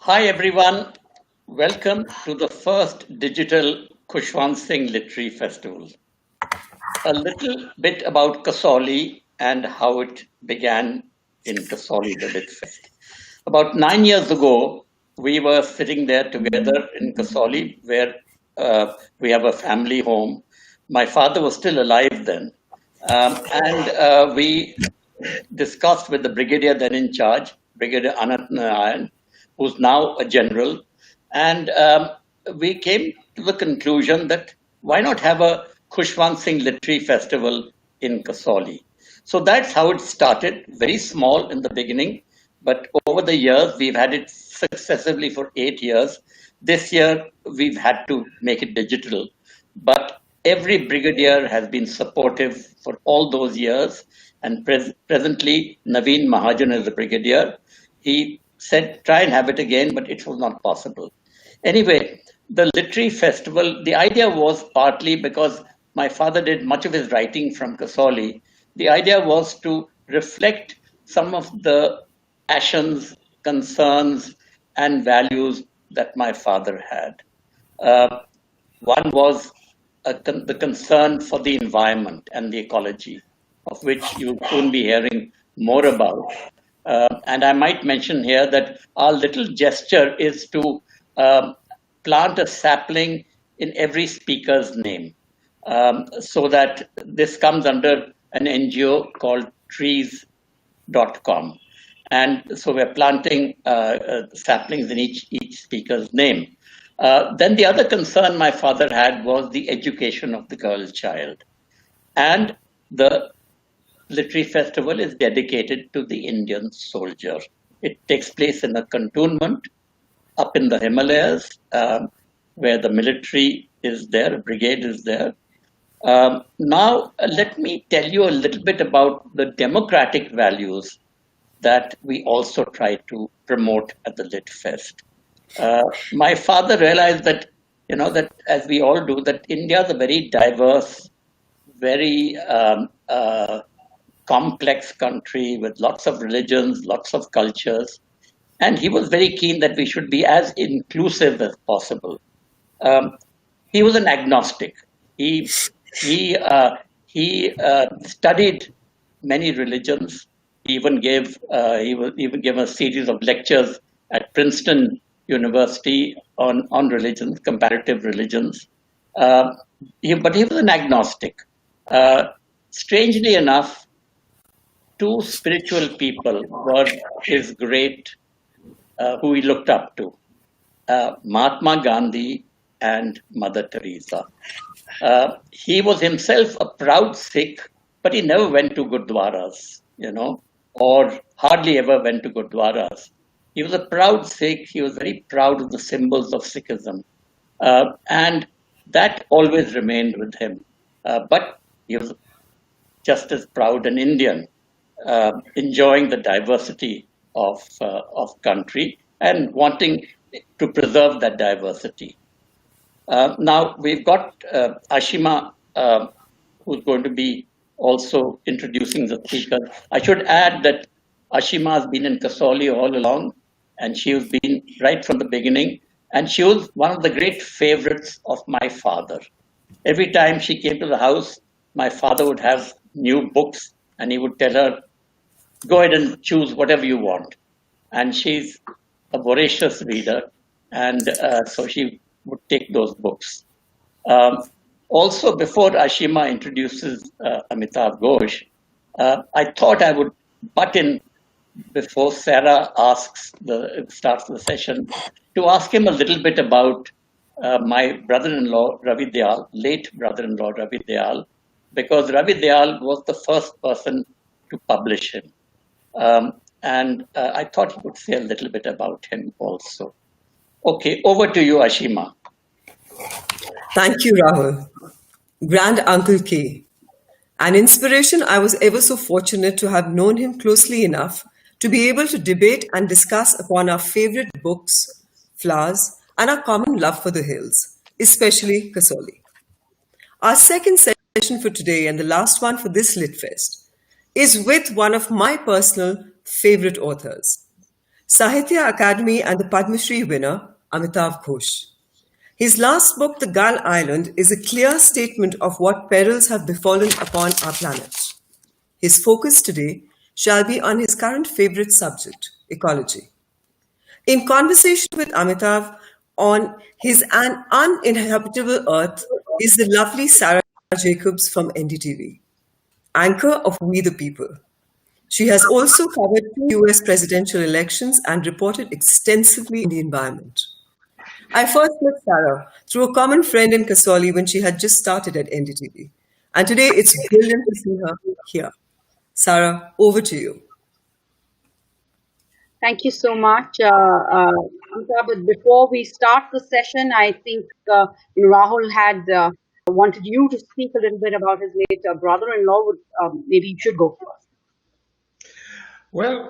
Hi everyone, welcome to the first digital Khushwant Singh Literary Festival. A little bit about Kasoli and how it began in Kasoli, the Lit Fest. About 9 years ago, we were sitting there together in Kasoli, where we have a family home. My father was still alive then. And we discussed with the brigadier then in charge, Brigadier Anant Narayan, who's now a general. And we came to the conclusion that why not have a Khushwant Singh Literary Festival in Kasoli? So that's how it started, very small in the beginning. But over the years, we've had it successively for 8 years. This year, we've had to make it digital. But every brigadier has been supportive for all those years. And presently, Naveen Mahajan is the brigadier. He said, try and have it again, but it was not possible. Anyway, the literary festival, the idea was partly because my father did much of his writing from Kasoli. The idea was to reflect some of the passions, concerns, and values that my father had. One was the concern for the environment and the ecology, of which you'll soon be hearing more about. And I might mention here that our little gesture is to plant a sapling in every speaker's name, so that this comes under an NGO called trees.com. And so we're planting saplings in each speaker's name. Then the other concern my father had was the education of the girl child. And the literary festival is dedicated to the Indian soldier. It takes place in a cantonment up in the Himalayas, where the military is there, a brigade is there. Now, let me tell you a little bit about the democratic values that we also try to promote at the Lit Fest. My father realized that, that as we all do, that India is a very diverse, very complex country with lots of religions, lots of cultures. And he was very keen that we should be as inclusive as possible. He was an agnostic. He studied many religions. He even gave a series of lectures at Princeton University on religions, comparative religions. But he was an agnostic. Strangely enough, two spiritual people were his great, who he looked up to, Mahatma Gandhi and Mother Teresa. He was himself a proud Sikh, but he never went to Gurdwaras, or hardly ever went to Gurdwaras. He was a proud Sikh. He was very proud of the symbols of Sikhism. And that always remained with him. But he was just as proud an Indian, enjoying the diversity of country and wanting to preserve that diversity. Now we've got Ashima, who's going to be also introducing the speakers. I should add that Ashima has been in Kasoli all along, and she has been right from the beginning. And she was one of the great favorites of my father. Every time she came to the house, my father would have new books, and he would tell her, "Go ahead and choose whatever you want." And she's a voracious reader, and so she would take those books. Also, before Ashima introduces Amitav Ghosh, I thought I would butt in before Sara starts the session, to ask him a little bit about my brother-in-law, Ravi Dayal, late brother-in-law Ravi Dayal, because Ravi Dayal was the first person to publish him. And I thought he would say a little bit about him also. Okay, over to you, Ashima. Thank you, Rahul. Grand Uncle K. An inspiration. I was ever so fortunate to have known him closely enough to be able to debate and discuss upon our favorite books, flowers, and our common love for the hills, especially Kasoli. Our second session for today, and the last one for this LitFest, is with one of my personal favorite authors, Sahitya Academy and the Padma Shri winner, Amitav Ghosh. His last book, The Gal Island, is a clear statement of what perils have befallen upon our planet. His focus today shall be on his current favorite subject, ecology. In conversation with Amitav on his An Uninhabitable Earth is the lovely Sara Jacobs from NDTV, anchor of We the People. She has also covered two US presidential elections and reported extensively in the environment. I first met Sara through a common friend in Kasoli when she had just started at NDTV. And today it's brilliant to see her here. Sara, over to you. Thank you so much. But before we start the session, I think Rahul had wanted you to speak a little bit about his late brother-in-law. Maybe you should go first. Well,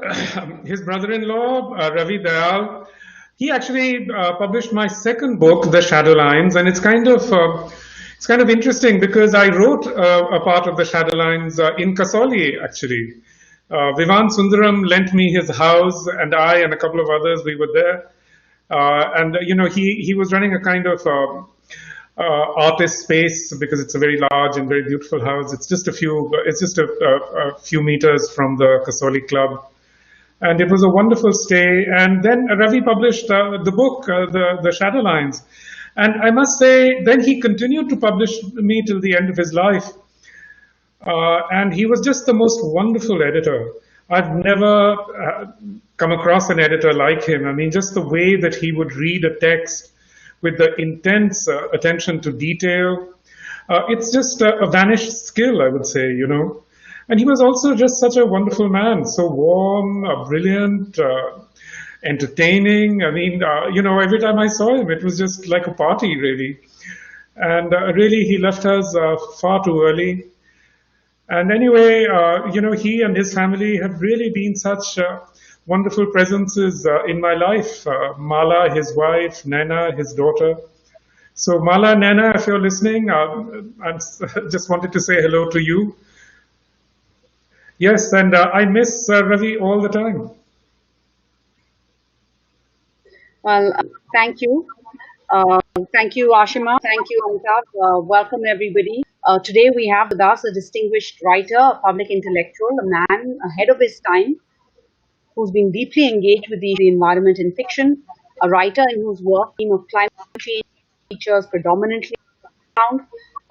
his brother-in-law, Ravi Dayal, he actually published my second book, The Shadow Lines, and it's kind of interesting because I wrote a part of The Shadow Lines in Kasoli, actually. Vivan Sundaram lent me his house, and I and a couple of others, we were there. And he was running a kind of artist space because it's a very large and very beautiful house. It's just a few meters from the Kasoli Club. And it was a wonderful stay. And then Ravi published the book, the Shadow Lines. And I must say, then he continued to publish me till the end of his life. And he was just the most wonderful editor. I've never come across an editor like him. I mean, just the way that he would read a text with the intense attention to detail. It's just a vanished skill, I would say, And he was also just such a wonderful man, so warm, brilliant, entertaining. I mean, every time I saw him, it was just like a party, really. And really, he left us far too early. And anyway, he and his family have really been such wonderful presences in my life. Mala, his wife, Naina, his daughter. So Mala, Naina, if you're listening, I just wanted to say hello to you. Yes, and I miss Ravi all the time. Well, thank you. Thank you, Ashima. Thank you, Amitav. Welcome, everybody. Today we have with us a distinguished writer, a public intellectual, a man ahead of his time, who's been deeply engaged with the environment in fiction, a writer in whose work theme of climate change features predominantly found,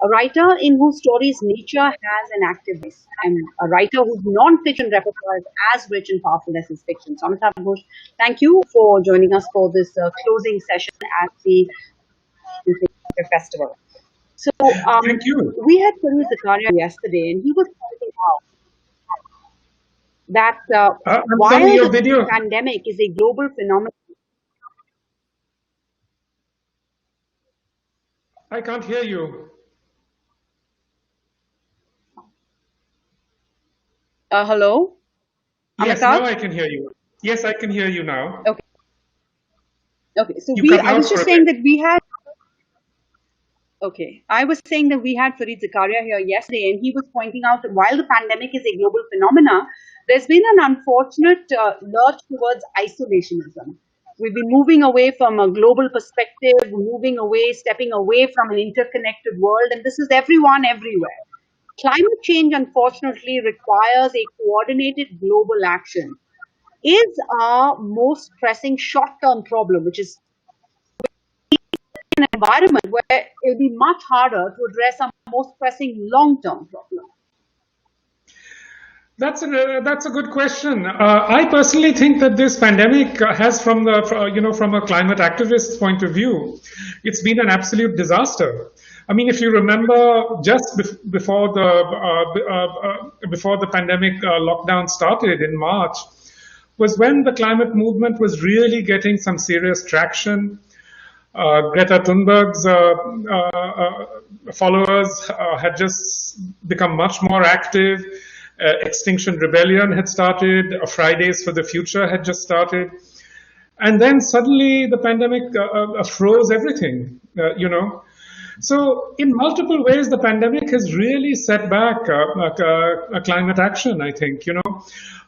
a writer in whose stories nature has an active voice, and a writer whose non-fiction repertoire is as rich and powerful as his fiction. So, Amitav Ghosh, thank you for joining us for this closing session at the festival. So, Thank you. We had Sunil Zakaria yesterday, and he was pointing out that while the pandemic is a global phenomenon, I can't hear you. Hello? Yes, Amitav? now I can hear you. Yes, I can hear you now. Okay. So I was just saying that we had Okay. I was saying that we had Fareed Zakaria here yesterday, and he was pointing out that while the pandemic is a global phenomena, there's been an unfortunate lurch towards isolationism. We've been moving away from a global perspective, moving away, stepping away from an interconnected world, and this is everyone everywhere. Climate change, unfortunately, requires a coordinated global action. Is our most pressing short term problem, which is an environment where it will be much harder to address our most pressing long-term problem? That's a good question. I personally think that this pandemic has, from a climate activist's point of view, it's been an absolute disaster. I mean, if you remember, just before the pandemic lockdown started in March, was when the climate movement was really getting some serious traction. Greta Thunberg's followers had just become much more active. Extinction Rebellion had started. Fridays for the Future had just started. And then suddenly the pandemic froze everything, So in multiple ways, the pandemic has really set back climate action, I think.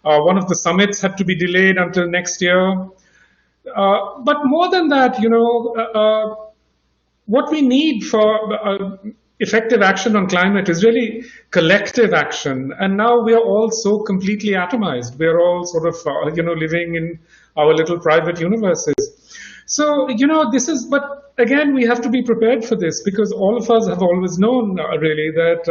One of the summits had to be delayed until next year. But more than that, what we need for effective action on climate is really collective action. And now we are all so completely atomized. We are all sort of, living in our little private universes. So, but again, we have to be prepared for this, because all of us have always known, really, that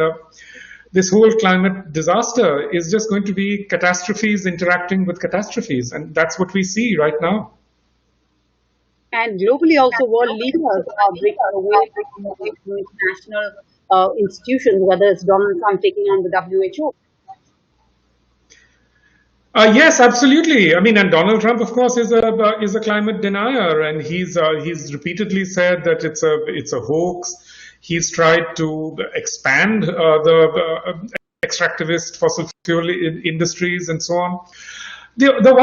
this whole climate disaster is just going to be catastrophes interacting with catastrophes. And that's what we see right now. And globally also, world leaders are breaking away from international institutions, whether it's Donald Trump taking on the WHO. Yes, absolutely. I mean, and Donald Trump, of course, is a climate denier, and he's repeatedly said that it's a hoax. He's tried to expand the extractivist fossil fuel industries and so on. The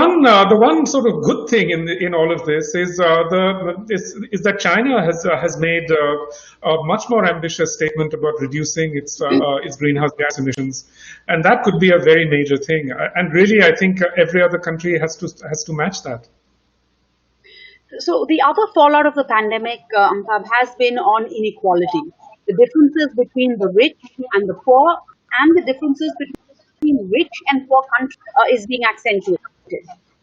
one sort of good thing in all of this is that China has made a much more ambitious statement about reducing its greenhouse gas emissions, and that could be a very major thing. And really, I think every other country has to match that. So the other fallout of the pandemic, Amitav, has been on inequality. The differences between the rich and the poor, and the differences between rich and poor countries is being accentuated.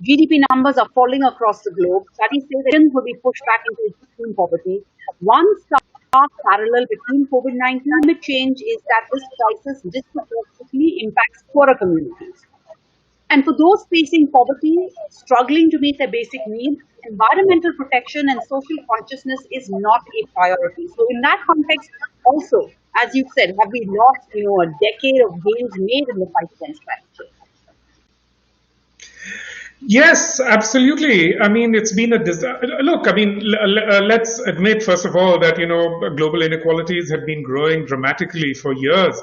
GDP numbers are falling across the globe. Studies say that Indians will be pushed back into extreme poverty. One stark parallel between COVID-19 and climate change is that this crisis disproportionately impacts poorer communities. And for those facing poverty, struggling to meet their basic needs, environmental protection and social consciousness is not a priority. So in that context, also, as you said, have we lost, a decade of gains made in the fight against climate change? Yes, absolutely. I mean, it's been a look. I mean, let's admit first of all that global inequalities have been growing dramatically for years,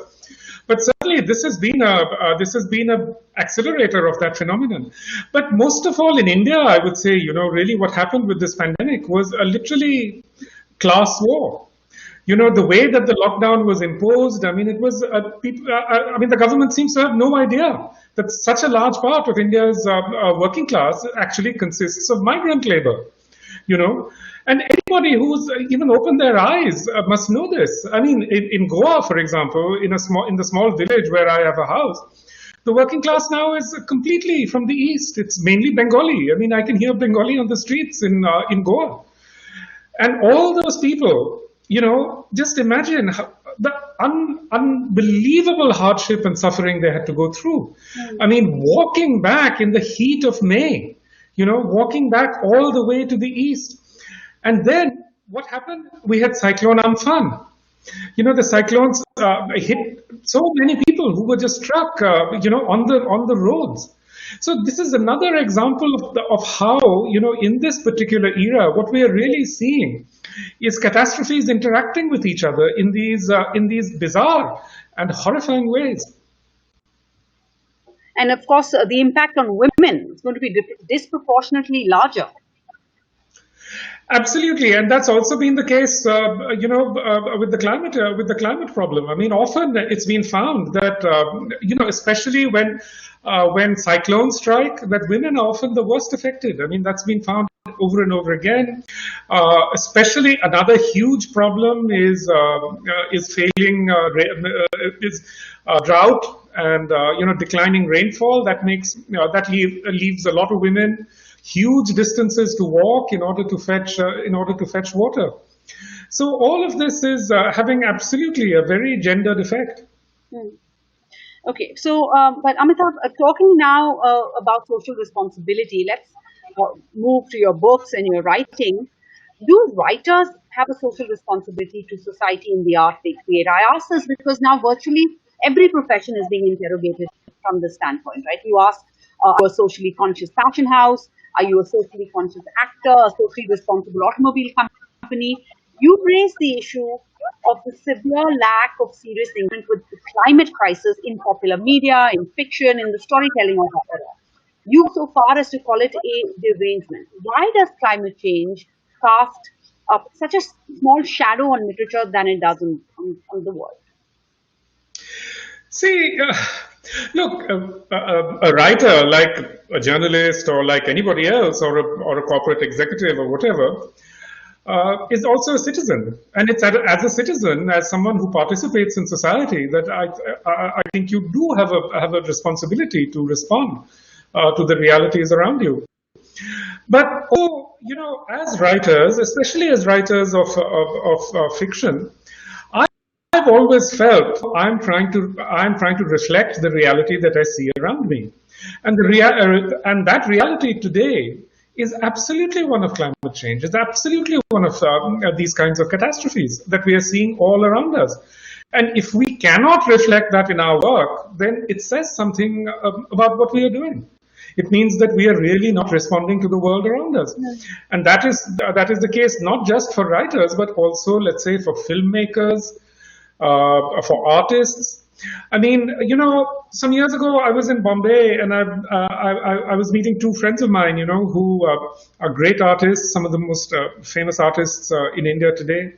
but certainly this has been a accelerator of that phenomenon. But most of all in India, I would say, really what happened with this pandemic was a literally class war. The way that the lockdown was imposed, I mean, it was the government seems to have no idea that such a large part of India's working class actually consists of migrant labor. And anybody who's even opened their eyes must know this. I mean, in Goa, for example, in the small village where I have a house, the working class now is completely from the east. It's mainly Bengali. I mean, I can hear Bengali on the streets in Goa, and all those people. Just imagine the unbelievable hardship and suffering they had to go through. I mean, walking back in the heat of May, walking back all the way to the east. And then what happened? We had Cyclone Amphan. The cyclones hit so many people who were just struck, on the roads. So this is another example of how, in this particular era, what we are really seeing is catastrophes interacting with each other in these bizarre and horrifying ways. And of course, the impact on women is going to be disproportionately larger. Absolutely, and that's also been the case, with the climate problem. I mean, often it's been found that especially when cyclones strike, that women are often the worst affected. I mean, that's been found over and over again. Especially another huge problem is failing is drought and declining rainfall. That leaves a lot of women huge distances to walk in order to fetch water. So all of this is having absolutely a very gendered effect. Hmm. Okay, so but Amitav, talking now about social responsibility, let's move to your books and your writing. Do writers have a social responsibility to society in the art they create? I ask this because now virtually every profession is being interrogated from this standpoint, right? You ask, are you a socially conscious fashion house? Are you a socially conscious actor, a socially responsible automobile company? You raise the issue of the severe lack of serious engagement with the climate crisis in popular media, in fiction, in the storytelling of our era. You go so far as to call it a derangement. Why does climate change cast such a small shadow on literature than it does on the world? See, look, a writer like a journalist or like anybody else or a corporate executive or whatever is also a citizen. And it's as a citizen, as someone who participates in society, that I think you do have a responsibility to respond to the realities around you. But as writers, especially as writers of fiction, I've always felt I'm trying to reflect the reality that I see around me, and and that reality today is absolutely one of climate change. It's absolutely one of these kinds of catastrophes that we are seeing all around us. And if we cannot reflect that in our work, then it says something about what we are doing. It means that we are really not responding to the world around us. And that is the case not just for writers, but also, let's say, for filmmakers, for artists. I mean, some years ago I was in Bombay and I was meeting two friends of mine, who are great artists, some of the most famous artists in India today.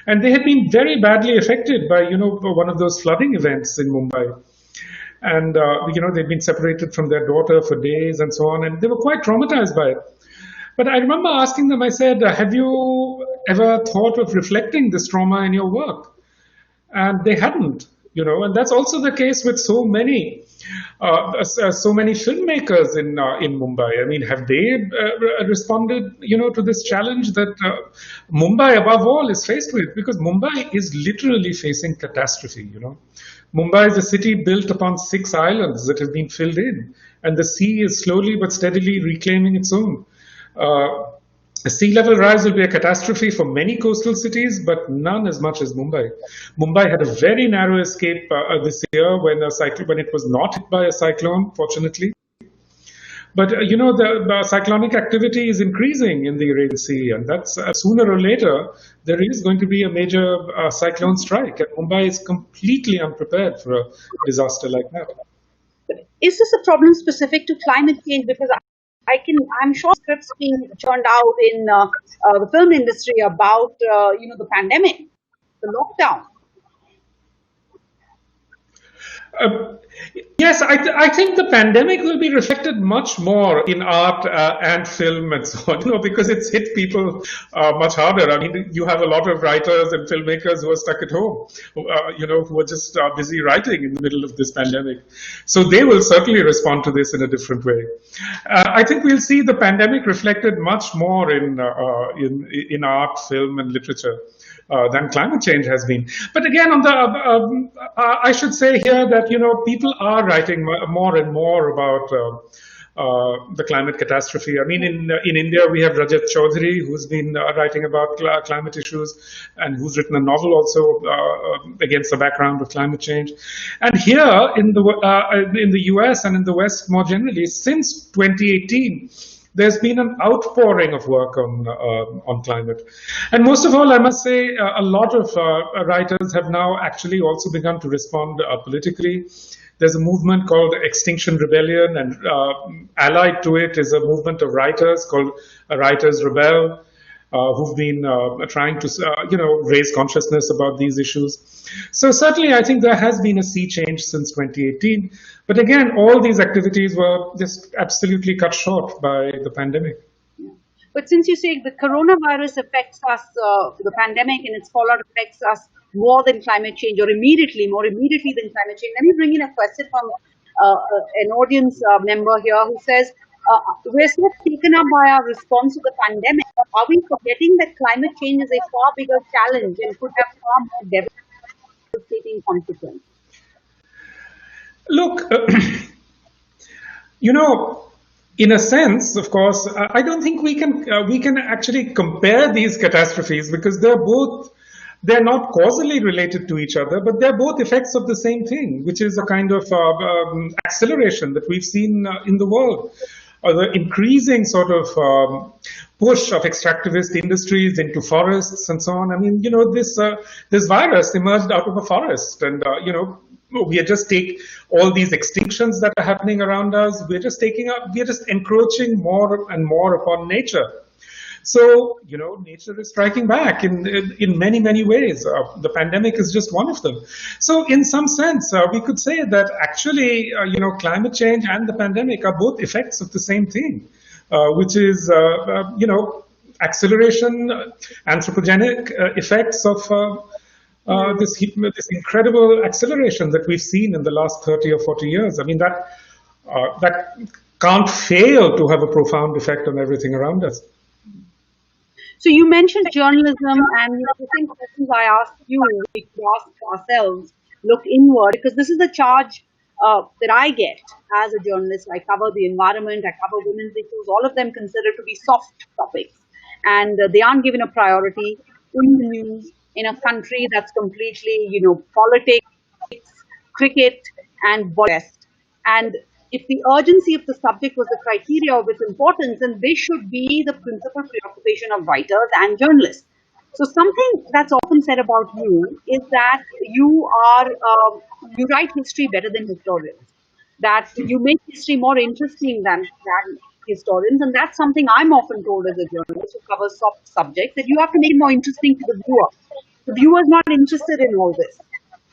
And they had been very badly affected by, one of those flooding events in Mumbai. And, they'd been separated from their daughter for days and so on. And they were quite traumatized by it. But I remember asking them, I said, have you ever thought of reflecting this trauma in your work? And they hadn't, and that's also the case with so many filmmakers in Mumbai. I mean, have they responded, to this challenge that Mumbai, above all, is faced with? Because Mumbai is literally facing catastrophe. Mumbai is a city built upon 6 islands that have been filled in, and the sea is slowly but steadily reclaiming its own. A sea level rise will be a catastrophe for many coastal cities, but none as much as Mumbai. Mumbai had a very narrow escape this year when it was not hit by a cyclone, fortunately. But the cyclonic activity is increasing in the Arabian Sea, and that's sooner or later there is going to be a major cyclone strike, and Mumbai is completely unprepared for a disaster like that. Is this a problem specific to climate change? Because I'm sure scripts being churned out in the film industry about the pandemic, the lockdown. Yes, I think the pandemic will be reflected much more in art and film and so on, because it's hit people much harder. I mean, you have a lot of writers and filmmakers who are stuck at home, who are just busy writing in the middle of this pandemic. So they will certainly respond to this in a different way. I think we'll see the pandemic reflected much more in art, film, and literature. Than climate change has been. But again, I should say here that people are writing more and more about the climate catastrophe. I mean, in India we have Rajat Chaudhary, who's been writing about climate issues and who's written a novel also against the background of climate change. And here in the US and in the West more generally, since 2018. There's been an outpouring of work on climate. And most of all, I must say, a lot of writers have now actually also begun to respond politically. There's a movement called Extinction Rebellion, and allied to it is a movement of writers called Writers Rebel. who've been trying to, raise consciousness about these issues. So certainly, I think there has been a sea change since 2018. But again, all these activities were just absolutely cut short by the pandemic. But since you say the coronavirus affects us, the pandemic and its fallout affects us more than climate change, or more immediately than climate change, let me bring in a question from an audience member here who says, we're so taken up by our response to the pandemic. Are we forgetting that climate change is a far bigger challenge and could have far more devastating consequences? Look, in a sense, of course, I don't think we can actually compare these catastrophes, because they're not causally related to each other, but they're both effects of the same thing, which is a kind of acceleration that we've seen in the world. The increasing sort of push of extractivist industries into forests and so on. I mean, this virus emerged out of a forest, and we are just all these extinctions that are happening around us. We are just encroaching more and more upon nature. So, nature is striking back in many, many ways. The pandemic is just one of them. So in some sense, we could say that actually, climate change and the pandemic are both effects of the same thing, which is, acceleration, anthropogenic effects of this incredible acceleration that we've seen in the last 30 or 40 years. I mean, that can't fail to have a profound effect on everything around us. So you mentioned journalism, and the same questions I asked you, we could ask ourselves, look inward, because this is the charge that I get as a journalist. I cover the environment, I cover women's issues, all of them considered to be soft topics, and they aren't given a priority in the news in a country that's completely, politics, cricket, and West. And if the urgency of the subject was the criteria of its importance, then this should be the principal preoccupation of writers and journalists. So something that's often said about you is that you write history better than historians, that you make history more interesting than historians, and that's something I'm often told as a journalist who covers soft subjects, that you have to make it more interesting to the viewer. The viewer is not interested in all this.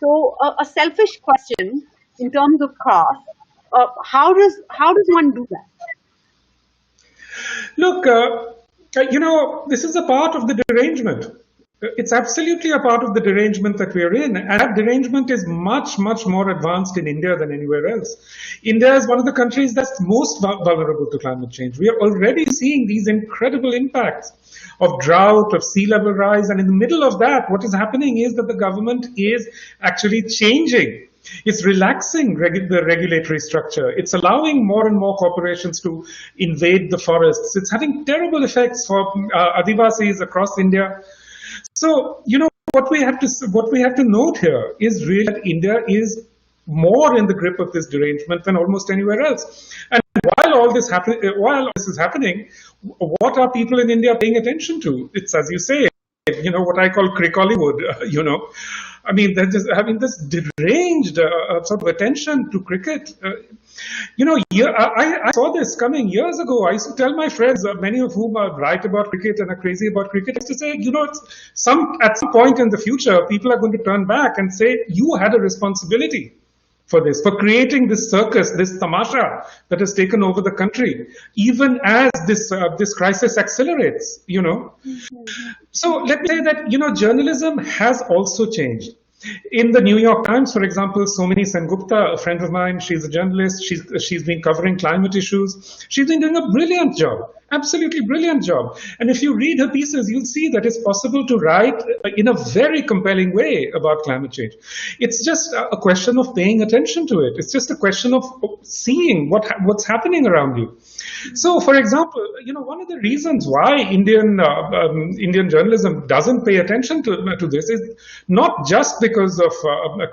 So a selfish question in terms of craft. How does one do that? Look, this is a part of the derangement. It's absolutely a part of the derangement that we're in. And that derangement is much, much more advanced in India than anywhere else. India is one of the countries that's most vulnerable to climate change. We are already seeing these incredible impacts of drought, of sea level rise. And in the middle of that, what is happening is that the government is actually changing. It's relaxing the regulatory structure. It's allowing more and more corporations to invade the forests. It's having terrible effects for Adivasis across India. So, what we have to note here is really that India is more in the grip of this derangement than almost anywhere else. And while all this is happening, what are people in India paying attention to? It's, as you say, what I call Cricollywood, I mean, they're just having this deranged sort of attention to cricket. I saw this coming years ago. I used to tell my friends, many of whom write about cricket and are crazy about cricket, to say, at some point in the future, people are going to turn back and say, you had a responsibility for this, for creating this circus, this tamasha that has taken over the country, even as this crisis accelerates, Mm-hmm. So let me say that, journalism has also changed. In the New York Times, for example, Somini Sengupta, a friend of mine, she's a journalist, she's been covering climate issues. She's been doing a brilliant job, absolutely brilliant job. And if you read her pieces, you'll see that it's possible to write in a very compelling way about climate change. It's just a question of paying attention to it. It's just a question of seeing what's happening around you. So, for example, one of the reasons why Indian journalism doesn't pay attention to this is not just because of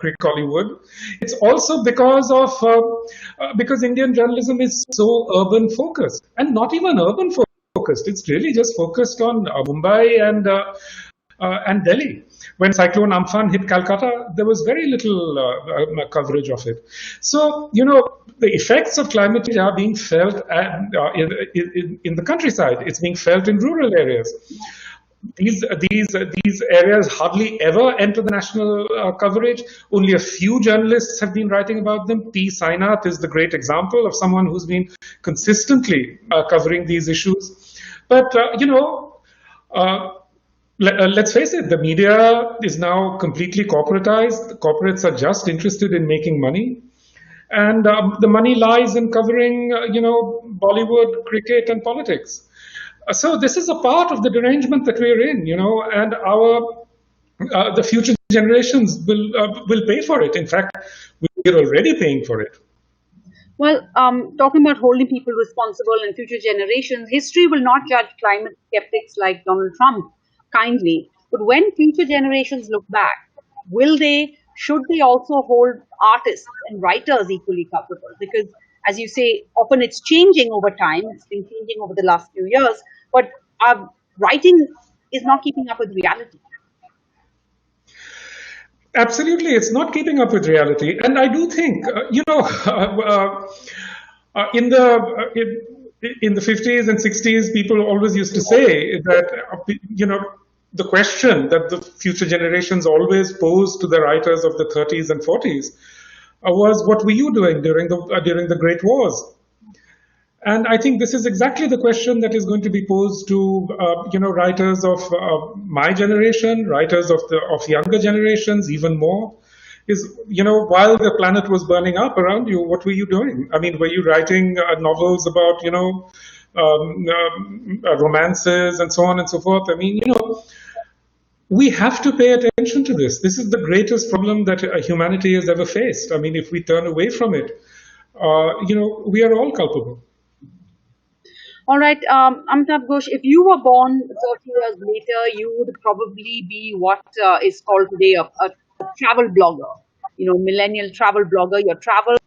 Cricollywood. It's also because Indian journalism is so urban focused, and not even urban focused. It's really just focused on Mumbai and Delhi. When Cyclone Amphan hit Calcutta, there was very little coverage of it. So, the effects of climate change are being felt in the countryside. It's being felt in rural areas. these areas hardly ever enter the national coverage. Only a few journalists have been writing about them. P. Sainath is the great example of someone who's been consistently covering these issues. But let's face it, the media is now completely corporatized. The corporates are just interested in making money. And the money lies in covering, Bollywood, cricket, and politics. So this is a part of the derangement that we're in, and the future generations will pay for it. In fact, we're already paying for it. Well, talking about holding people responsible in future generations, history will not judge climate skeptics like Donald Trump kindly. But when future generations look back, should they also hold artists and writers equally culpable? Because, as you say, often it's changing over time. It's been changing over the last few years, but writing is not keeping up with reality. Absolutely, it's not keeping up with reality. And I do think, in the 50s and 60s, people always used to say that, the question that the future generations always posed to the writers of the 30s and 40s was, what were you doing during the Great Wars? And I think this is exactly the question that is going to be posed to writers of my generation, writers of younger generations, even more. Is, while the planet was burning up around you, what were you doing? I mean, were you writing novels about romances and so on and so forth? I mean, we have to pay attention to this. This is the greatest problem that humanity has ever faced. I mean, if we turn away from it, we are all culpable. All right, Amitav Ghosh, if you were born 30 years later, you would probably be what is called today a travel blogger, millennial travel blogger. Your travels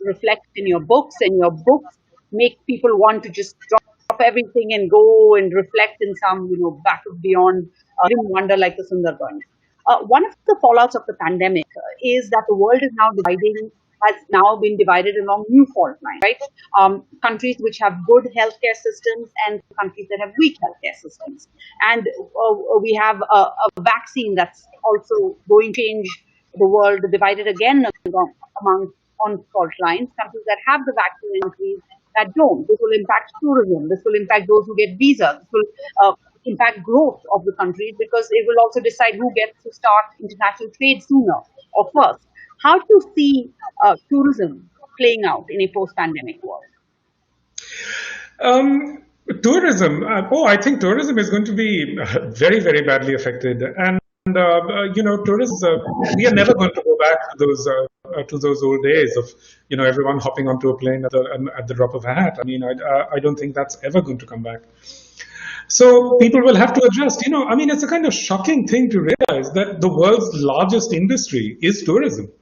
reflect in your books, and your books make people want to just drop everything and go and reflect in some, back of beyond, wonder like the Sundarbans. One of the fallouts of the pandemic is that the world is has now been divided along new fault lines, right? Countries which have good healthcare systems and countries that have weak healthcare systems. And we have a vaccine that's also going to change the world, divided again on fault lines, countries that have the vaccine and countries that don't. This will impact tourism. This will impact those who get visas. This will impact growth of the countries, because it will also decide who gets to start international trade sooner or first. How do you see tourism playing out in a post-pandemic world? Tourism. I think tourism is going to be very, very badly affected. And tourism. We are never going to go back to those old days of everyone hopping onto a plane at the drop of a hat. I mean, I don't think that's ever going to come back. So people will have to adjust. It's a kind of shocking thing to realize that the world's largest industry is tourism.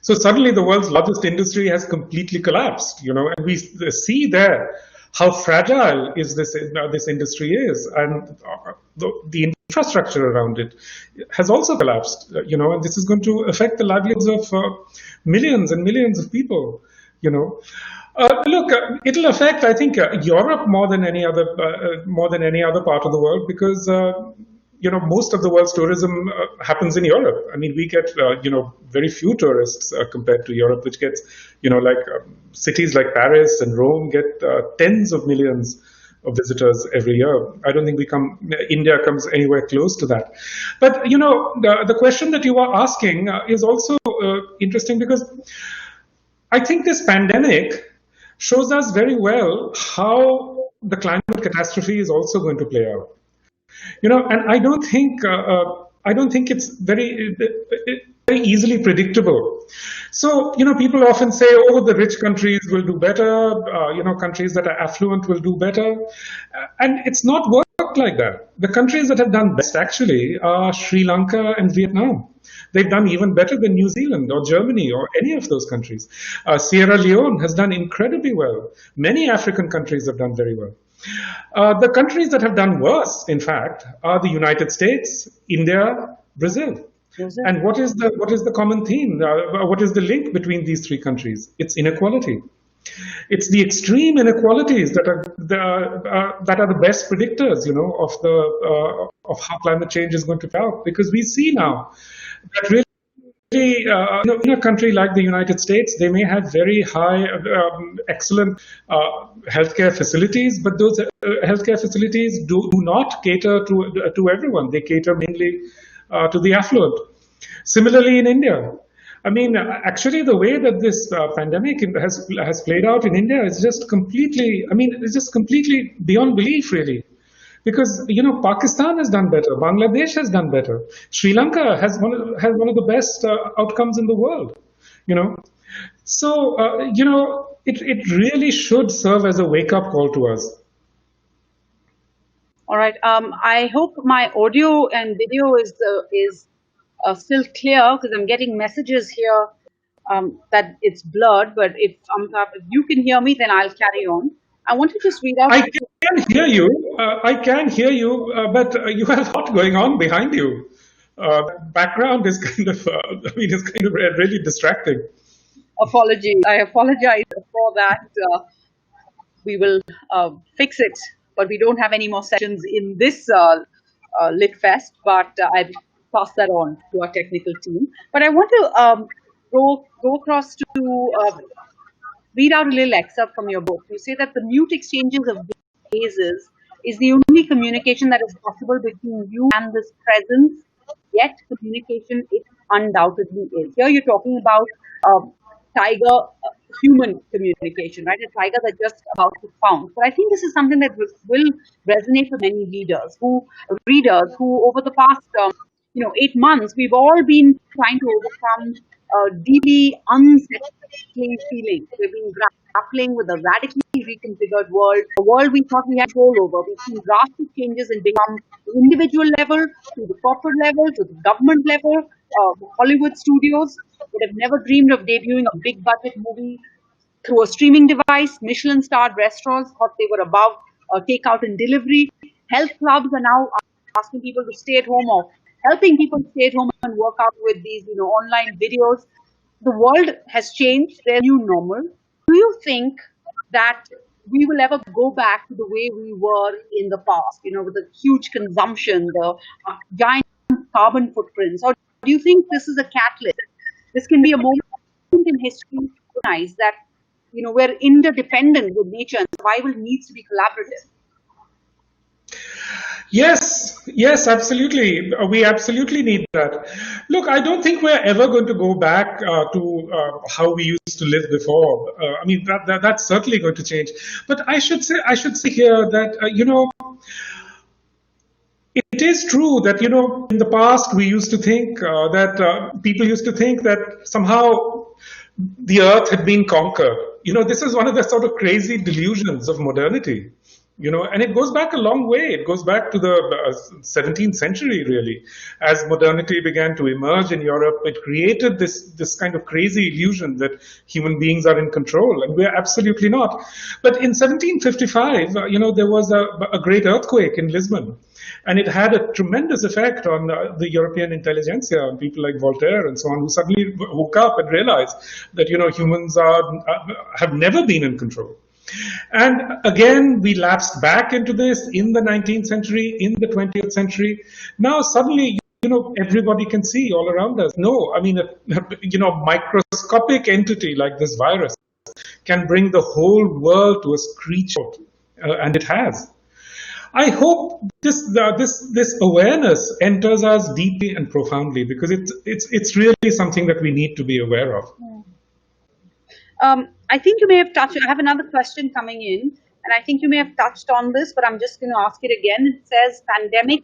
So suddenly the world's largest industry has completely collapsed, and we see there how fragile this industry is, and the infrastructure around it has also collapsed, and this is going to affect the livelihoods of millions and millions of people, Look, it'll affect, I think, Europe more than any other part of the world, because most of the world's tourism happens in Europe. I mean, we get very few tourists compared to Europe, which gets cities like Paris and Rome get tens of millions of visitors every year. I don't think India comes anywhere close to that. But the question that you are asking is also interesting, because I think this pandemic shows us very well how the climate catastrophe is also going to play out. And I don't think it's very easily predictable. So, people often say, oh, the rich countries will do better, countries that are affluent will do better. And it's not worked like that. The countries that have done best actually are Sri Lanka and Vietnam. They've done even better than New Zealand or Germany or any of those countries. Sierra Leone has done incredibly well. Many African countries have done very well. The countries that have done worse, in fact, are the United States, India, Brazil. And what is the common theme? What is the link between these three countries? It's inequality. It's the extreme inequalities that are the best predictors, of how climate change is going to play out. Because we see now that really, in a country like the United States, they may have very high, excellent healthcare facilities, but those healthcare facilities do not cater to everyone. They cater mainly to the affluent. Similarly, in India, I mean, actually, the way that this pandemic has played out in India is just completely, I mean, it's just completely beyond belief, really. Because, Pakistan has done better, Bangladesh has done better, Sri Lanka has one of the best outcomes in the world, you know. So, it really should serve as a wake-up call to us. All right. I hope my audio and video is still clear, because I'm getting messages here that it's blurred. But if you can hear me, then I'll carry on. I want to just read out. I can hear you. But you have a lot going on behind you. Background is kind of, is kind of really distracting. Apologies. I apologize for that. We will fix it, but we don't have any more sessions in this LitFest. But I'll pass that on to our technical team. But I want to go across to read out a little excerpt from your book. You say that the mute exchanges of gazes is the only communication that is possible between you and this presence, yet communication it undoubtedly is. Here you're talking about tiger human communication, right? A tiger that's just about to pounce. But I think this is something that will resonate with many readers who over the past 8 months, we've all been trying to overcome deeply unsettling feelings. We've been grappling with a radically reconfigured world, a world we thought we had control over. We've seen drastic changes in become the individual level, to the corporate level, to the government level. Hollywood studios would have never dreamed of debuting a big budget movie through a streaming device. Michelin-starred restaurants thought they were above takeout and delivery. Health clubs are now asking people to stay at home, or helping people stay at home and work out with these, online videos. The world has changed. There's new normal. Do you think that we will ever go back to the way we were in the past, with the huge consumption, the giant carbon footprints? Or do you think this is a catalyst? This can be a moment in history to recognize that, we're interdependent with nature and survival needs to be collaborative. Yes, absolutely. We absolutely need that. Look, I don't think we're ever going to go back to how we used to live before. That's certainly going to change. But I should say here that, it is true that, in the past we used to think that people used to think that somehow the earth had been conquered. This is one of the sort of crazy delusions of modernity. And it goes back a long way. It goes back to the 17th century, really. As modernity began to emerge in Europe, it created this kind of crazy illusion that human beings are in control, and we're absolutely not. But in 1755, there was a great earthquake in Lisbon, and it had a tremendous effect on the European intelligentsia, on people like Voltaire and so on, who suddenly woke up and realized that, humans have never been in control. And again, we lapsed back into this in the 19th century, in the 20th century. Now, suddenly, everybody can see all around us. No, a microscopic entity like this virus can bring the whole world to a screech out, and it has. I hope this awareness enters us deeply and profoundly, because it's really something that we need to be aware of. I think you may have touched, I have another question coming in, and I think you may have touched on this, but I'm just going to ask it again. It says, pandemic,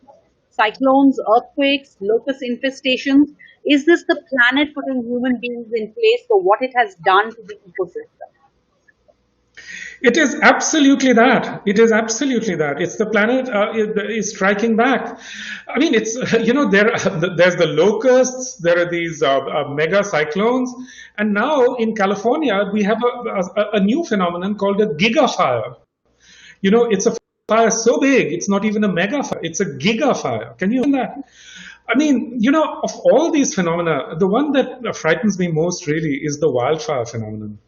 cyclones, earthquakes, locust infestations. Is this the planet putting human beings in place for what it has done to the ecosystem? It is absolutely that. It is absolutely that. It's the planet is striking back. It's, there's the locusts, there are these mega cyclones, and now in California, we have a new phenomenon called a gigafire. It's a fire so big, it's not even a mega fire, it's a gigafire. Can you imagine that? Of all these phenomena, the one that frightens me most really is the wildfire phenomenon.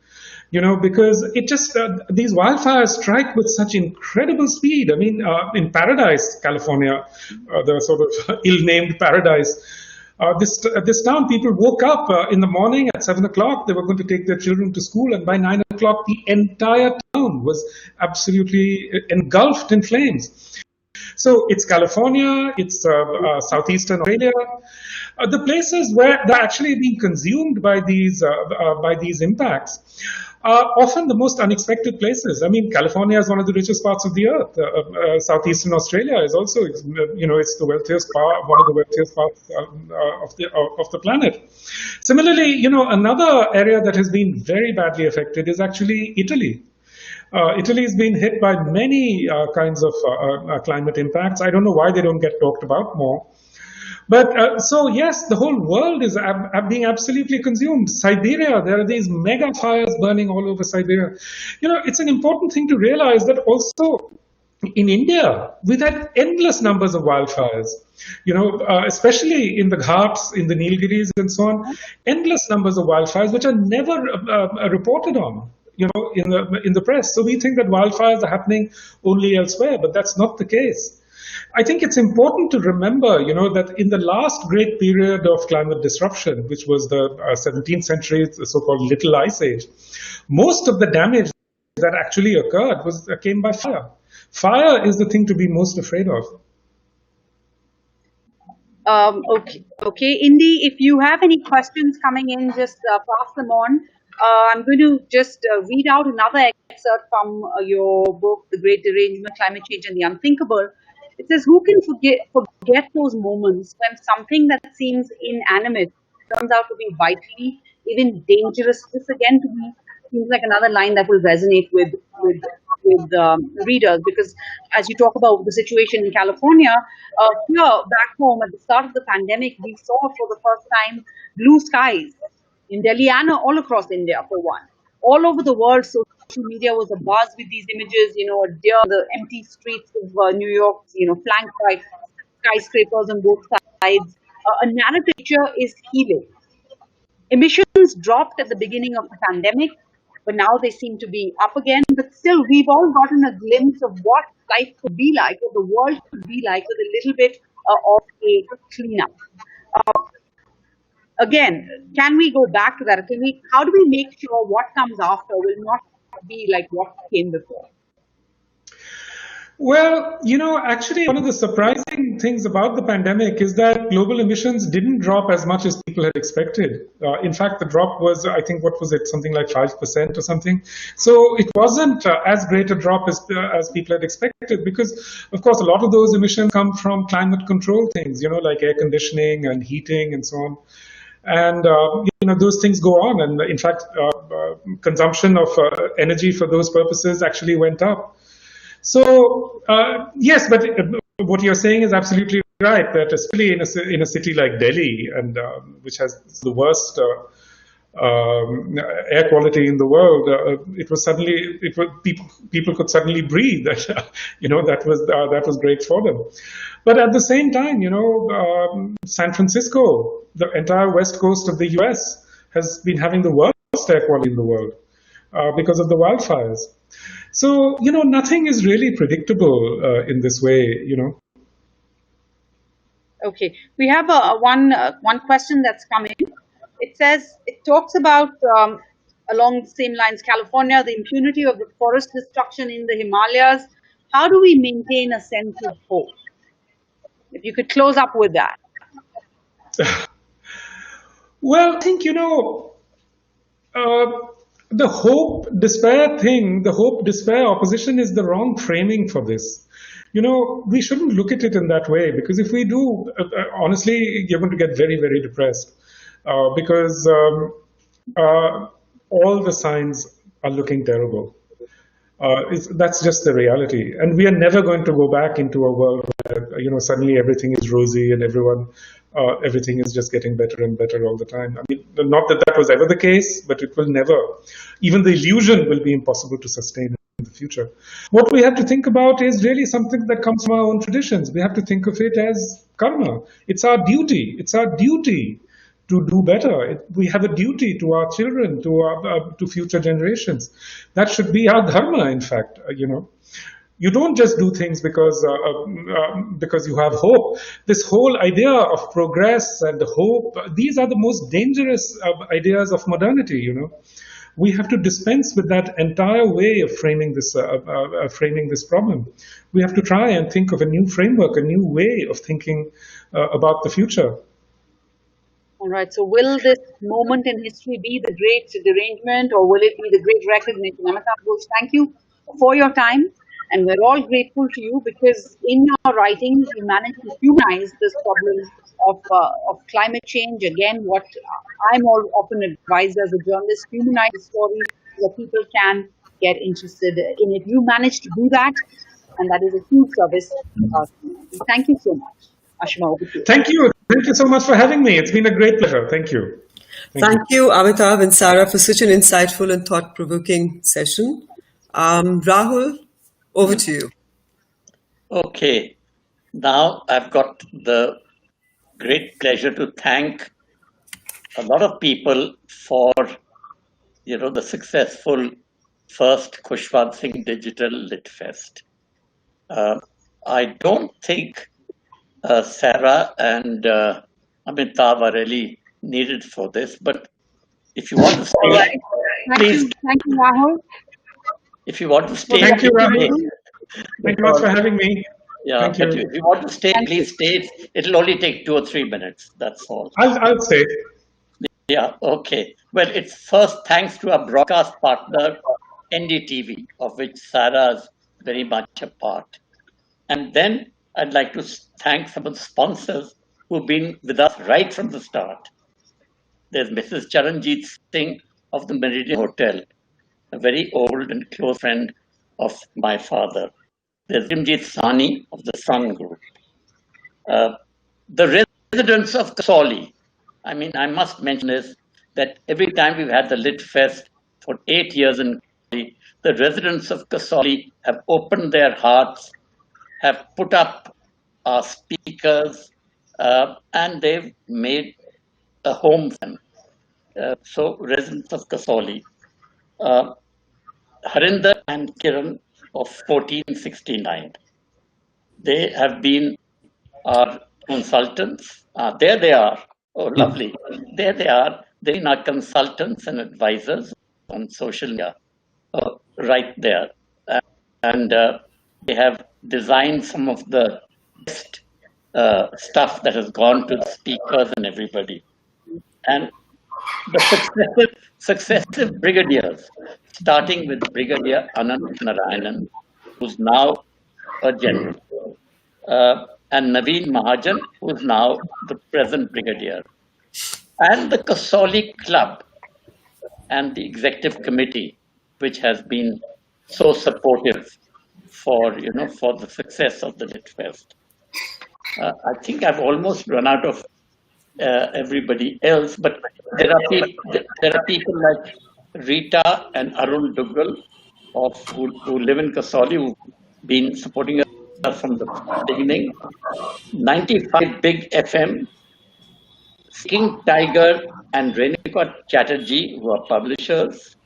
because it just these wildfires strike with such incredible speed. I mean, in Paradise, California, the sort of ill-named Paradise, this town, people woke up in the morning at 7 o'clock. They were going to take their children to school, and by 9 o'clock, the entire town was absolutely engulfed in flames. So it's California, it's southeastern Australia, the places where they're actually being consumed by these impacts are often the most unexpected places. I mean, California is one of the richest parts of the earth. Southeastern Australia is also, it's the wealthiest part, one of the wealthiest parts of the planet. Similarly, another area that has been very badly affected is actually Italy. Italy has been hit by many kinds of climate impacts. I don't know why they don't get talked about more. But so yes, the whole world is being absolutely consumed. Siberia, there are these mega fires burning all over Siberia. It's an important thing to realize that also in India, we've had endless numbers of wildfires. Especially in the Ghats, in the Nilgiris, and so on, endless numbers of wildfires which are never reported on. In the press. So we think that wildfires are happening only elsewhere, but that's not the case. I think it's important to remember, that in the last great period of climate disruption, which was the 17th century, the so-called Little Ice Age, most of the damage that actually occurred came by fire. Fire is the thing to be most afraid of. Okay. Indy, if you have any questions coming in, just pass them on. I'm going to just read out another excerpt from your book, The Great Derangement, Climate Change and the Unthinkable. It says, who can forget those moments when something that seems inanimate turns out to be vitally, even dangerous? This again to me seems like another line that will resonate with readers, because as you talk about the situation in California, here back home at the start of the pandemic, we saw for the first time blue skies in Delhi and all across India, for one. All over the world, social media was abuzz with these images, a deer on the empty streets of New York, flanked by skyscrapers on both sides. A narrative picture is healing. Emissions dropped at the beginning of the pandemic, but now they seem to be up again. But still, we've all gotten a glimpse of what life could be like, what the world could be like, with a little bit of a cleanup. Again, can we go back to that? How do we make sure what comes after will not be like what came before? Well, actually, one of the surprising things about the pandemic is that global emissions didn't drop as much as people had expected. In fact, the drop was, I think, something like 5% or something. So it wasn't as great a drop as people had expected, because, of course, a lot of those emissions come from climate control things, like air conditioning and heating and so on. And, those things go on. And in fact, consumption of energy for those purposes actually went up. So, yes, but what you're saying is absolutely right, that especially in a city like Delhi, and which has the worst air quality in the world, people could suddenly breathe. That was great for them. But at the same time, San Francisco, the entire west coast of the US, has been having the worst air quality in the world because of the wildfires. So, nothing is really predictable in this way, Okay, we have one question that's coming. It talks about, along the same lines, California, the impunity of the forest destruction in the Himalayas. How do we maintain a sense of hope? If you could close up with that. Well, I think, the hope-despair opposition is the wrong framing for this. We shouldn't look at it in that way, because if we do, honestly, you're going to get very, very depressed, because all the signs are looking terrible. That's just the reality. And we are never going to go back into a world where, suddenly everything is rosy and everything is just getting better and better all the time. I mean, not that was ever the case, but it will never. Even the illusion will be impossible to sustain in the future. What we have to think about is really something that comes from our own traditions. We have to think of it as karma. It's our duty. It's our duty to do better. We have a duty to our children, to future generations. That should be our dharma, in fact. You don't just do things because you have hope. This whole idea of progress and hope, these are the most dangerous ideas of modernity. We have to dispense with that entire way of framing this problem. We have to try and think of a new framework, a new way of thinking about the future. All right. So will this moment in history be the great derangement, or will it be the great recognition? Amitav Ghosh, thank you for your time. And we're all grateful to you because in your writings, you managed to humanize this problem of climate change. Again, what I'm all often advised as a journalist, humanize the story so that people can get interested in it. You managed to do that, and that is a huge service. Thank you so much. Ashima, over to you. Thank you. Thank you so much for having me. It's been a great pleasure. Thank you. Thank you, Amitav and Sara, for such an insightful and thought-provoking session. Rahul, over to you. Okay. Now I've got the great pleasure to thank a lot of people for, the successful first Khushwant Singh Digital LitFest. I don't think Sara and Amitav are really needed for this, but if you want to stay, right. please. Thank you, Rahul. If you want to stay, thank you, Rahul. stay. Thank you much for having me. Yeah, but if you want to stay, please stay. It'll only take 2 or 3 minutes. That's all. I'll stay. Yeah, okay. Well, it's first thanks to our broadcast partner, NDTV, of which Sara is very much a part. And then I'd like to thank some of the sponsors who've been with us right from the start. There's Mrs. Charanjit Singh of the Meridian Hotel, a very old and close friend of my father. There's Rimjit Sani of the Sun Group. The residents of Kasoli. I mean, I must mention this, that every time we've had the Lit Fest for 8 years in Kasoli, the residents of Kasoli have opened their hearts, have put up our speakers, and they've made a home for them. So, residents of Kasoli. Harinder and Kiran of 1469. They have been our consultants. There they are. Oh, lovely. There they are. They're our consultants and advisors on social media. Right there. And they have designed some of the best stuff that has gone to the speakers and everybody. And the successive brigadiers, starting with Brigadier Anant Narayanan, who's now a general, and Naveen Mahajan, who's now the present brigadier, and the Kasoli Club and the executive committee, which has been so supportive for the success of the LitFest. I think I've almost run out of everybody else, but there are people like Rita and Arun Duggal who live in Kasoli, who've been supporting us from the beginning. 95 Big FM, King Tiger and Renuka Chatterjee, who are publishers,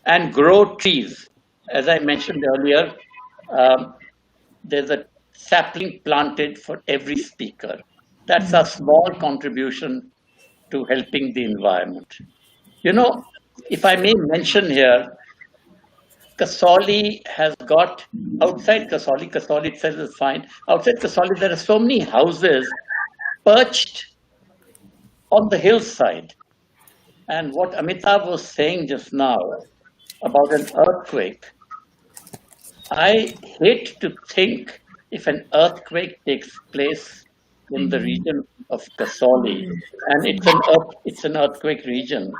and Grow Trees. As I mentioned earlier, there's a sapling planted for every speaker. That's a small contribution to helping the environment. If I may mention here, Kasoli has got, outside Kasoli itself is fine. Outside Kasoli, there are so many houses perched on the hillside. And what Amitav was saying just now about an earthquake, I hate to think if an earthquake takes place in the region of Kasoli, and it's an earthquake region,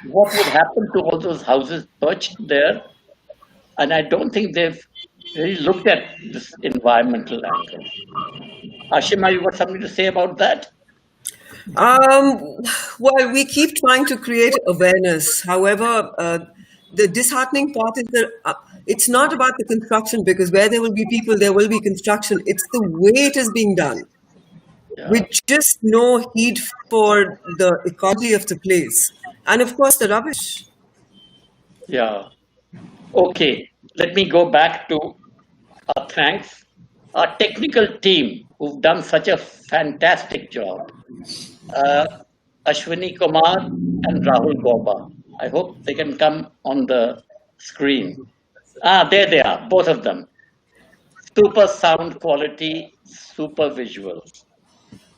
what would happen to all those houses perched there? And I don't think they've really looked at this environmental angle. Ashima, you got something to say about that? Well, we keep trying to create awareness. However, the disheartening part is that it's not about the construction, because where there will be people, there will be construction. It's the way it is being done. with just no heed for the ecology of the place. And of course, the rubbish. Yeah. Okay. Let me go back to our thanks. Our technical team who've done such a fantastic job. Uh, Ashwini Kumar and Rahul Goba. I hope they can come on the screen. There they are, both of them. Super sound quality, super visuals.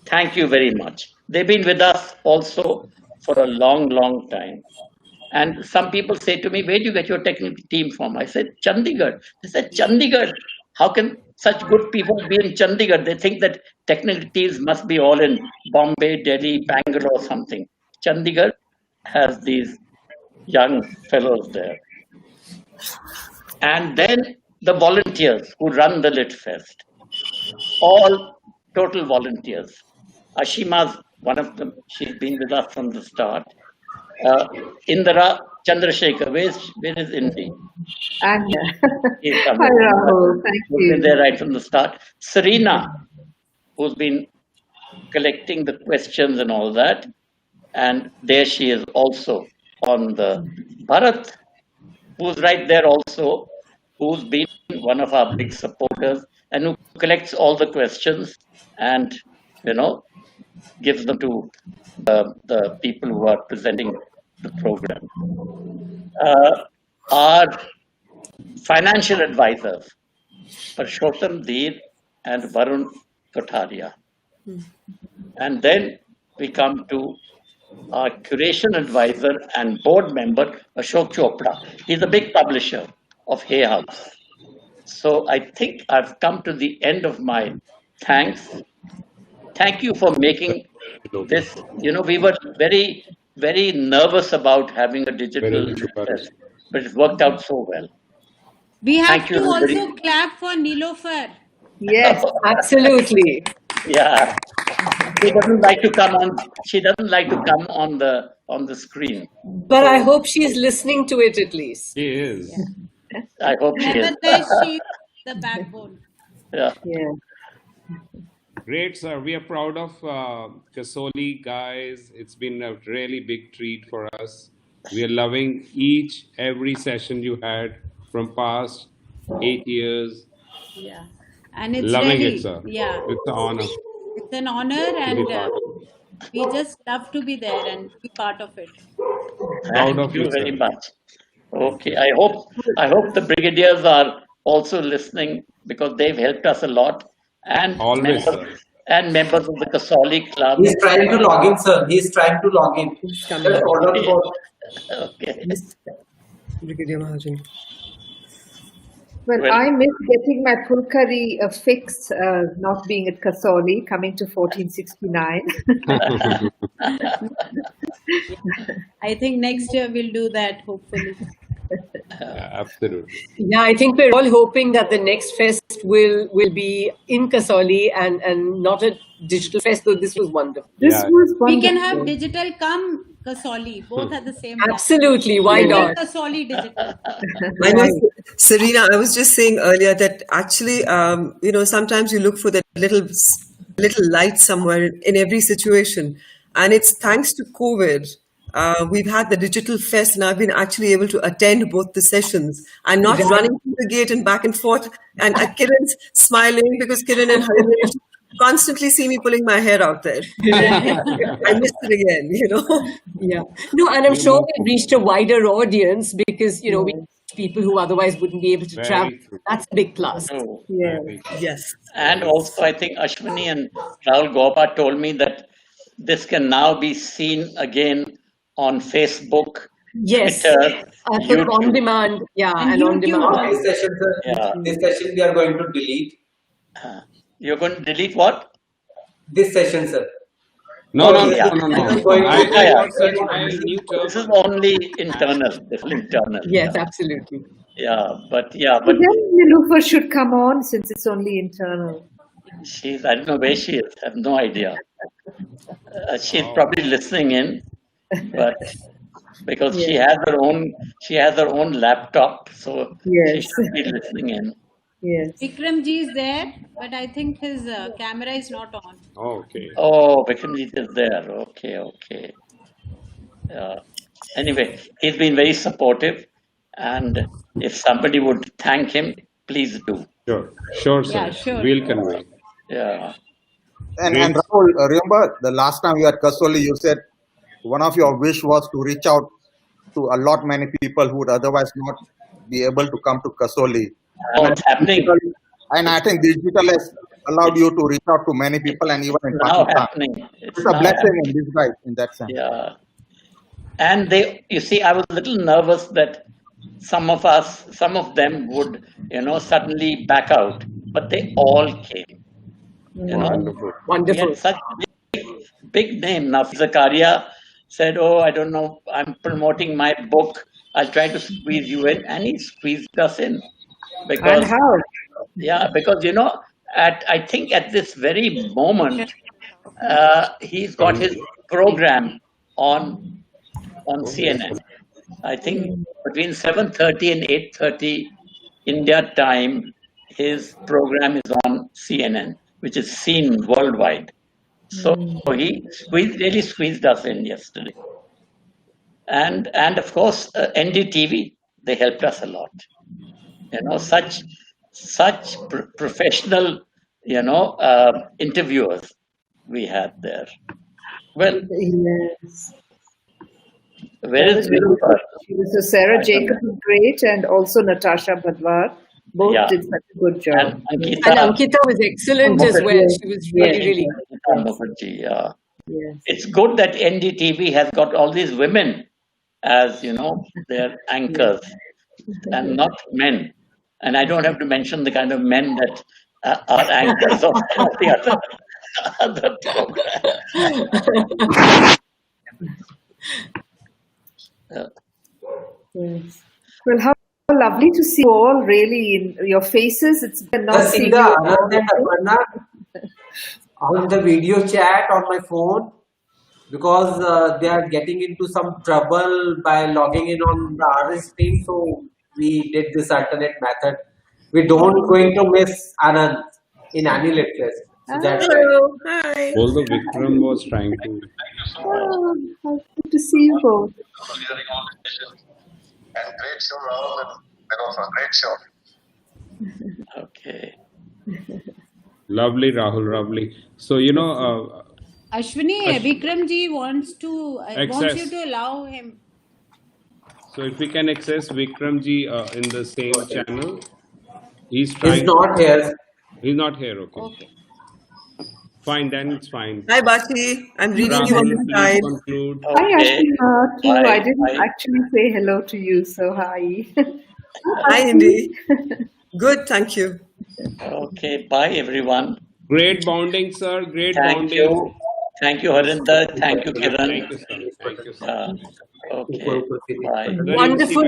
Thank you very much. They've been with us also for a long, long time. And some people say to me, where do you get your technical team from? I said, Chandigarh. They said, Chandigarh? How can such good people be in Chandigarh? They think that technical teams must be all in Bombay, Delhi, Bangalore, or something. Chandigarh has these young fellows there. And then the volunteers who run the Lit Fest, all total volunteers. Ashima's one of them. She's been with us from the start. Indra Chandrasekhar, where is Indi? And He's hi, coming. Rahul. Thank Who's you. been there right from the start. Serena, who's been collecting the questions and all that. And there she is also on the Bharat, who's right there also, who's been one of our big supporters and who collects all the questions and, gives them to the people who are presenting the program. Our financial advisors, Purushottam Dheer and Varun Kotaria. And then we come to our curation advisor and board member, Ashok Chopra. He's a big publisher of Hay House. So I think I've come to the end of my thanks. Thank you for making this. We were very, very nervous about having a digital test, but it worked out so well. We have Thank you, to everybody. also clap for Nilofer. Yes, absolutely. Yeah. She doesn't like to come on. She doesn't like to come on the screen. But I hope she's listening to it at least. She is. I hope she is. Nevertheless, she's the backbone. Yeah. Yeah. Great, sir. We are proud of Kasoli, guys. It's been a really big treat for us. We are loving every session you had from past 8 years. Yeah. And it's Loving really, it, sir. yeah, It's an honor it's an honor, to and be part of it. we just love to be there and be part of it. Proud Thank of you you, very sir. much. Okay. I hope the brigadiers are also listening because they've helped us a lot. And Always, sir. members of the Kasoli Club. He's trying to log in, sir. He's trying to log in. Just hold on for. Okay. Brigadier Mahajan. Well, I miss getting my pulkari fix, not being at Kasoli, coming to 1469. I think next year we'll do that, hopefully. Yeah, absolutely. Yeah, I think we're all hoping that the next fest will be in Kasoli and not a digital fest, though this was wonderful. This Yeah. was wonderful. We can have digital come Kasoli, both at the same time. Absolutely, why Digital not? Kasoli digital. I know, Serena, I was just saying earlier that actually, sometimes you look for that little light somewhere in every situation. And it's thanks to COVID. We've had the digital fest and I've been actually able to attend both the sessions and not running through the gate and back and forth. And Kiran's smiling because Kiran and Hari constantly see me pulling my hair out there. I missed it again, Yeah. No, and I'm sure we reached a wider audience because, we reached people who otherwise wouldn't be able to Very travel. true. That's a big plus. Oh. Yeah. Yes. And also, I think Ashwini and Rahul Gopa told me that this can now be seen again on Facebook, Yes. Twitter, Sort of on YouTube. demand. Yeah, and on YouTube demand. also. This session, sir. Yeah. This session we are going to delete. You're going to delete what? This session, sir. No. Yeah. I'm going to I Yeah. got such a new This is term. only internal. This is internal. Yes, absolutely. But But then Nilofer should come on since it's only internal. I don't know where she is. I have no idea. She's probably listening in, but because she has her own laptop, so she Yes. should be listening in. Yes. Vikramji is there, but I think his camera is not on. Okay. Oh, Vikramjit is there. Okay. Anyway, he's been very supportive, and if somebody would thank him, please do. Sure, sir. Yeah, sure. We'll convey. Yeah. And Great. Rahul, remember the last time you were at Kasoli, you said one of your wish was to reach out to a lot many people who would otherwise not be able to come to Kasoli. Oh, it's happening. And I think digital has allowed you to reach out to many people, and even in Now Pakistan. happening. It's a now blessing happening. in disguise in that sense. Yeah. And you see, I was a little nervous that some of them would, suddenly back out, but they all came. Wonderful. We Wonderful. had such big name. Now, Zakaria said, "Oh, I don't know, I'm promoting my book. I'll try to squeeze you in," and he squeezed us in. And how? Yeah, because I think at this very moment, he's got his program on CNN. I think between 7:30 and 8:30 India time, his program is on CNN, which is seen worldwide. So he really squeezed us in yesterday. And of course, NDTV, they helped us a lot. Such professional, interviewers we had there. Well, Yes. where is Virupar? So Sarah Jacob is great, and also Natasha Badwar. Both Yeah. did such a good job. And Ankita, And Ankita was excellent as well. She was really good. Ankita Mukherjee, yeah. Yes. It's good that NDTV has got all these women as, their anchors and not men. And I don't have to mention the kind of men that are anchors of some of the other programs. Yes. Well, how lovely to see you all really in your faces. It's been not Just see seeing the you. Anand and Aparna on the video chat on my phone because they are getting into some trouble by logging in on the RS stream. So we did this alternate method. We don't going to miss Anand in KSLitFest. So that's Hello. Hi. Although Vikram was trying to. Oh, how good to see you both. And great show, Rahul and great show. Okay. Lovely, Rahul, lovely. So, Ashwini, Vikramji wants you Access. to allow him. so if we can access Vikramji in the same channel, he's trying. He's not here. He's not here, okay. Okay. Fine, then it's fine. Hi, Bachi. I'm reading you on Rahul, the please side. conclude. Hi, Ashima, too. Bye. I didn't Bye. actually say hello to you, so hi. Hi, Indy. Good, thank you. Okay. Bye, everyone. Great bonding, sir. Great Thank bonding. you. Thank you, Harinder. Thank you, Thank Kiran. you, sir. Thank you, sir. Okay. Bye. Very Wonderful